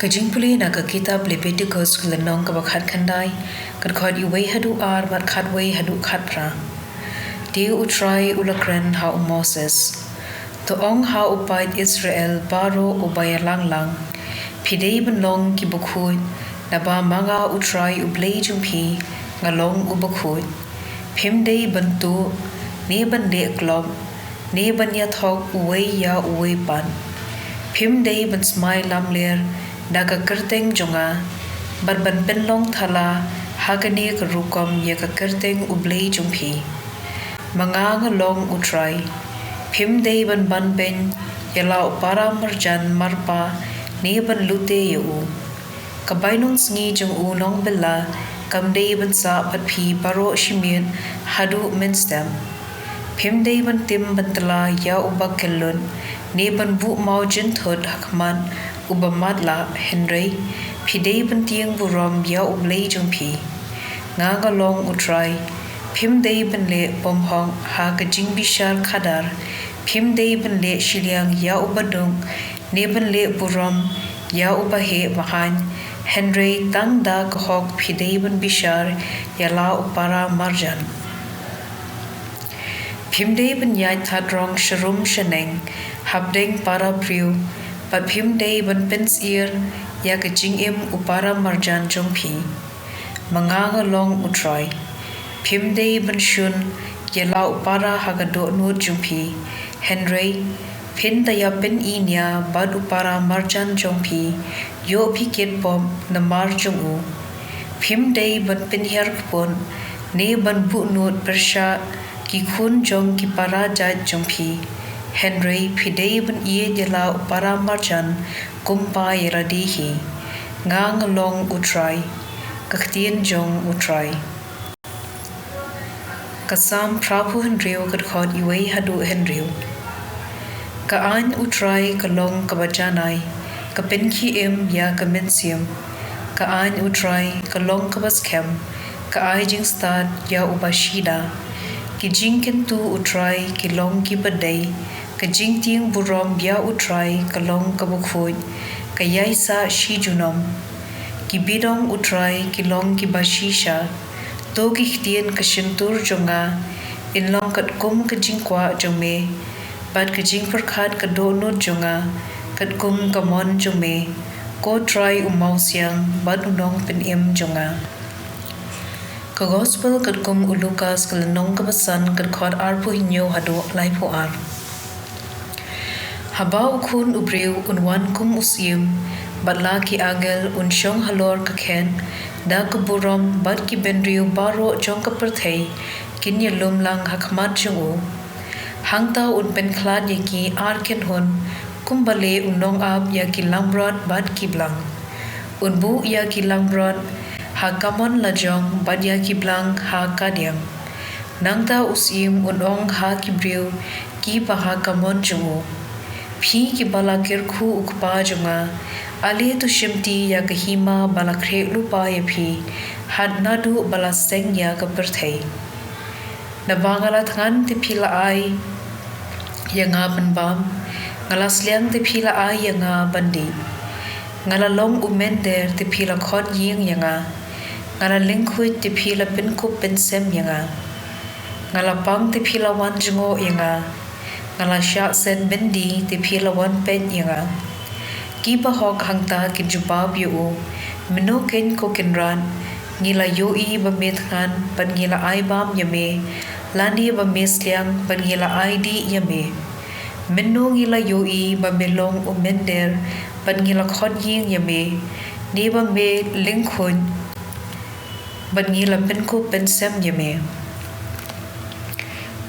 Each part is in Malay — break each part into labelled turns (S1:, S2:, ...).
S1: Kajing puli na ka kitab Leviticus kulanong kabakhat kanday, kadkod iway hadu ar bat kadway hadu kadpra. Di utray ulakren ha Moses. Toong ha upait Israel baro ubay lang, pidei benlong kibukhoy, na ba mga utray ublay jumpi, ngalong ubukhoy. Pimdei bentu, ne ban de glob, ne ban yathok uway ya uway pan. Pimdei ban smay lamler, daga kerteng jonga, ban benlong thala, hagani kerukom ya ka kerteng ublay jumpi. Mga ngalong utray, pimdei ban ben, yalau para marjan marpa, ne ban lute yu. Kabainong sngi jong unong bela, kamdei ban sa patpi baro shimien hadu menstem. Pimdei ban tim ban tala ya ubak kelun, ne ban bu mau jenthod hakman ubamadla Henry, pidei ban tiang burom ya ublay jumpi. Nga ngalong utray, pimdei ban le bomhong ha kajing bishar kadar, pimdei ban le shiliang ya ubadung, ne ban le burom ya ubahe mahan, Henry tang da kahok pidei ban bishar ya la upara marjan. Pimdei ban yai tadrong sharum shaneng, habdeng para priu, pat pimdei ban pins ear ya kajing im upara marjan jongpi. Mga ngalong utray, pimdei ban shun ya la upara hagado nut jumpi, Henry, pin daya pin inya bad upara marjan jongpi, yo pikit bom na marjungu. Pimdei ban pin herkpon, ne ban bu nut persha ki kun jong ki para jat jongpi, Henry, pidei ban iye ya la upara marjan kumpa yaradihi. Nga ngalong utray, kaktian jong utray. Kasam Prabhu Henryu kadkod iway hadu Henryu. Kaan utray kalong kabajanay, kapinki im ya kaminsium. Kaan utray kalong kabaskem, kaay jing stad ya ubashida. Kijing kentu utray kilong kibaday, kajing tiang burom ya utray kalong kabukhoy, kayay sa shijunom. Kibidong utray kilong kibashisha, to kihtien kashintur jonga, inlong katkum kajing kwa jongme, bad kajing perkat kadonod jonga, katkum kamon jongme, ko try umaw siyang bad unong pinim jonga. Ka gospel katkum ulukas kalanong kabasan kadkod arpo hinyo hado laipo ar. Habaw kun ubriw unwan kum usim, batla ki agel unsyong halor kaken, da kaburom bad ki benriw baro jong kapertay, kinyalum lang hakmat jungu. Hangtaw un penklad yaki arken hun, kumbale unong ab yaki lambrod bad ki blang. Unbu yaki lambrod, ha kamon lajong bad yaki blang ha kadyang. Nangta usim unong ha kibriw, ki baha kamon jungu. Pi ki balakir ku ukpa junga, ali tu shimti ya kahima balakre lupa ya pi, had nadu balaseng ya kapertay. Nabangalat ngan te pila ay, ya nga banbam, ngalasliang te pila ay ya nga bandi. Ngalalong umender te pila kod ying ya nga, ngalalingkuit te pila pinkup pinsem ya nga. Ngalapang te pila wan jungo ya nga, ngalasya sen bendi te pila wan pen ya nga. Kibahok hangta kinjubab yu, minukin ko kinran, ngila yui bamit ngan, pan ngila ay bam yame, lani bamisliang, pan ngila ay di yame. Minu ngila yui bamilong umender, pan ngila kodying yame, ni bame lingkun, pan ngila pinku pensem yame.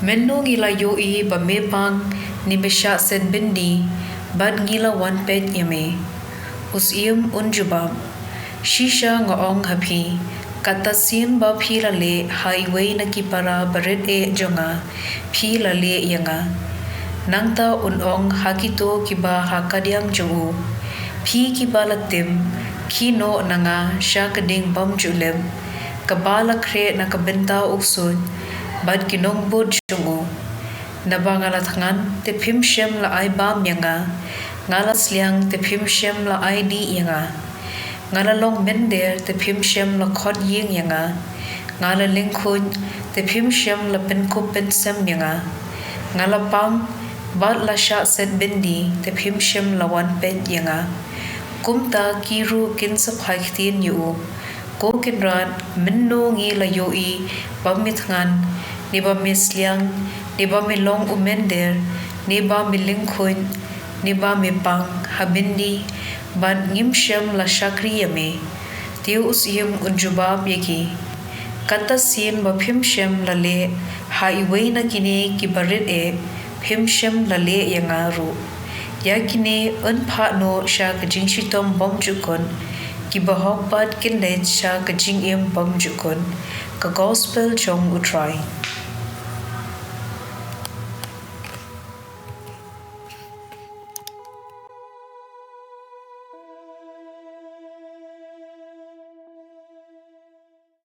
S1: Menu ngila yui bamepang, ni besya sen bendi, bad ngila wan pet yame, usiyum unjubab, shisha ngaong hapi, katasin ba pilale highway na kipara barit e jonga, pilale yanga. Nangta unong hakito kiba hakadyang jongu, pi kibalatim, kino na nga siya kading bamjulim, kabala kre na kabenta uksun, bad kinongbod jongu. Nabangalatngan tepim shem la ay bam yanga, ngalas liang tepim shem la ay di yanga. ngalalong mender te phim shem la khot ying yanga ngala lingkhun te phim shem la pen ko pen sem yanga ngala pam bat la sha set bindi te phim shem la wan pen yanga kumta kiru kin sa phaitin yu ko kin ran minno ngi la yo I pamit ngan ni ba misliang ni ba milong umender ni ba milingkhun ni ba mi pang habindi ban ngim shem la shakri yame tiu usyem unjubab yaki kata sin ba phim shem la le ha iwei na kine ki barit e phim shem la le yanga ru yakine un pha no sha ka jing shitom bom jukon ki bahok pat kin le sha ka jing em bom jukon ka gospel jong utrai